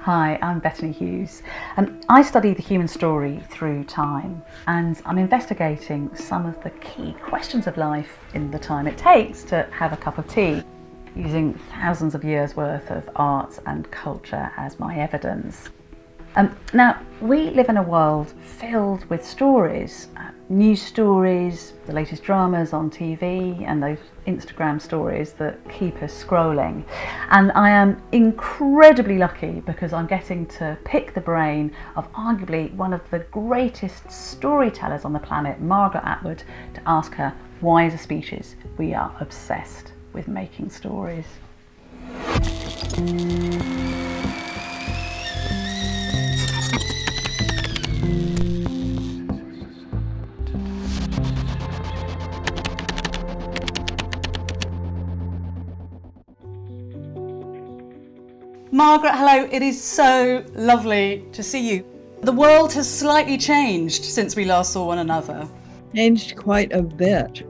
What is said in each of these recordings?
Hi, I'm Bettany Hughes. I study the human story through time, and I'm investigating some of the key questions of life in the time it takes to have a cup of tea, using thousands of years worth of art and culture as my evidence. Now, we live in a world filled with stories, news stories, the latest dramas on TV, and those Instagram stories that keep us scrolling. And I am incredibly lucky because I'm getting to pick the brain of arguably one of the greatest storytellers on the planet, Margaret Atwood, to ask her why as a species we are obsessed with making stories. Margaret, hello. It is so lovely to see you. The world has slightly changed since we last saw one another. Changed quite a bit.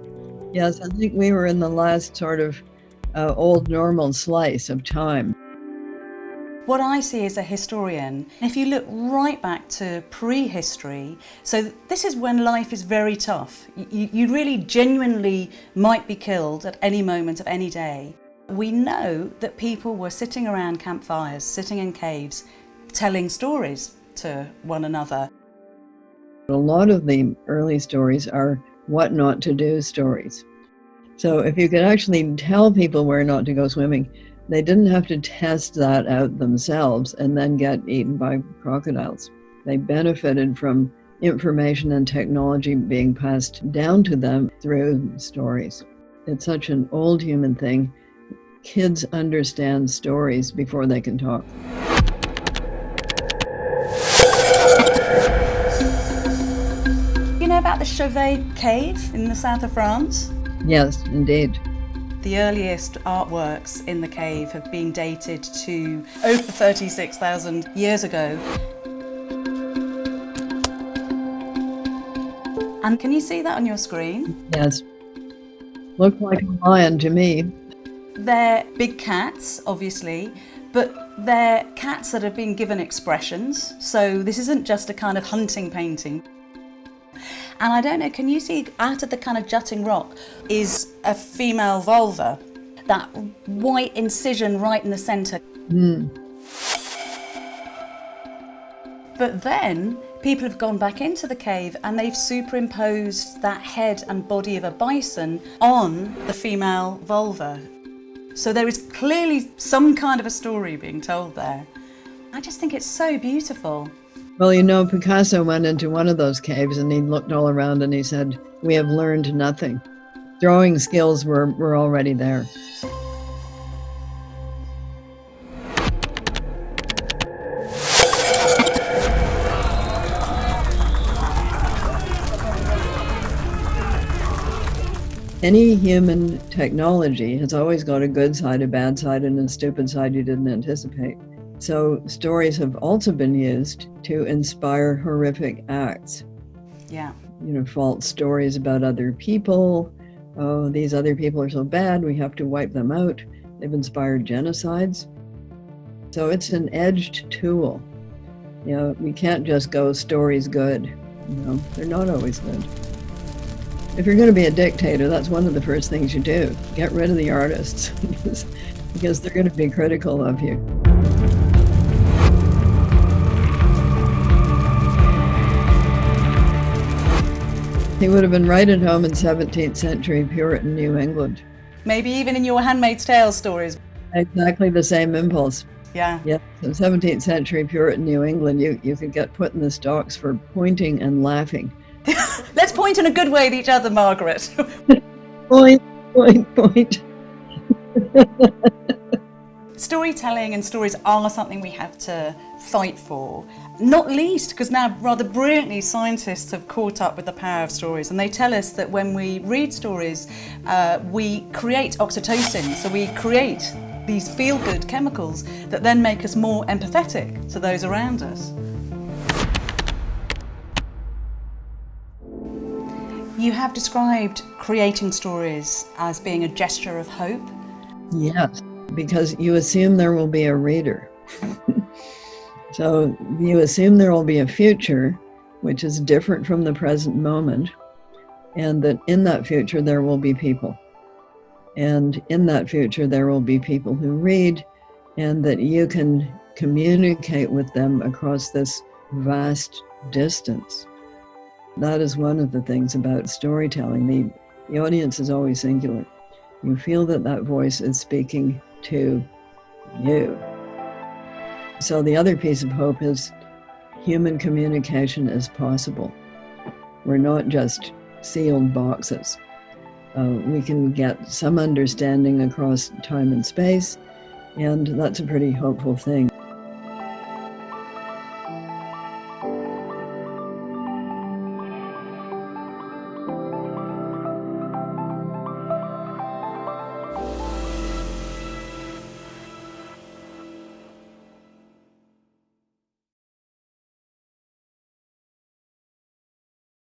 Yes, I think we were in the last sort of old normal slice of time. What I see as a historian, if you look right back to prehistory, so this is when life is very tough. You really genuinely might be killed at any moment of any day. We know that people were sitting around campfires, sitting in caves, telling stories to one another. A lot of the early stories are what not to do stories. So if you could actually tell people where not to go swimming, they didn't have to test that out themselves and then get eaten by crocodiles. They benefited from information and technology being passed down to them through stories. It's such an old human thing. Kids understand stories before they can talk. You know about the Chauvet cave in the south of France? Yes, indeed. The earliest artworks in the cave have been dated to over 36,000 years ago. And can you see that on your screen? Yes. Looked like a lion to me. They're big cats, obviously, but they're cats that have been given expressions. So this isn't just a kind of hunting painting. And I don't know, can you see out of the kind of jutting rock is a female vulva? That white incision right in the centre. But then people have gone back into the cave and they've superimposed that head and body of a bison on the female vulva. So there is clearly some kind of a story being told there. I just think it's so beautiful. Well, you know, Picasso went into one of those caves and he looked all around and he said, "We have learned nothing." Drawing skills were already there. Any human technology has always got a good side, a bad side, and a stupid side you didn't anticipate. So stories have also been used to inspire horrific acts. Yeah. You know, false stories about other people. Oh, these other people are so bad, we have to wipe them out. They've inspired genocides. So it's an edged tool. You know, we can't just go stories good. You know, they're not always good. If you're going to be a dictator, that's one of the first things you do. Get rid of the artists because they're going to be critical of you. He would have been right at home in 17th century Puritan New England. Maybe even in your Handmaid's Tale stories. Exactly the same impulse. Yeah. Yeah. In 17th century Puritan New England, you could get put in the stocks for pointing and laughing. Let's point in a good way at each other, Margaret. Point, point, point. Storytelling and stories are something we have to fight for, not least because now rather brilliantly scientists have caught up with the power of stories, and they tell us that when we read stories we create oxytocin, so we create these feel-good chemicals that then make us more empathetic to those around us. You have described creating stories as being a gesture of hope. Yes, because you assume there will be a reader. So you assume there will be a future which is different from the present moment, and that in that future there will be people. And in that future there will be people who read, and that you can communicate with them across this vast distance. That is one of the things about storytelling. The audience is always singular. You feel that that voice is speaking to you. So the other piece of hope is human communication is possible. We're not just sealed boxes. We can get some understanding across time and space, and that's a pretty hopeful thing.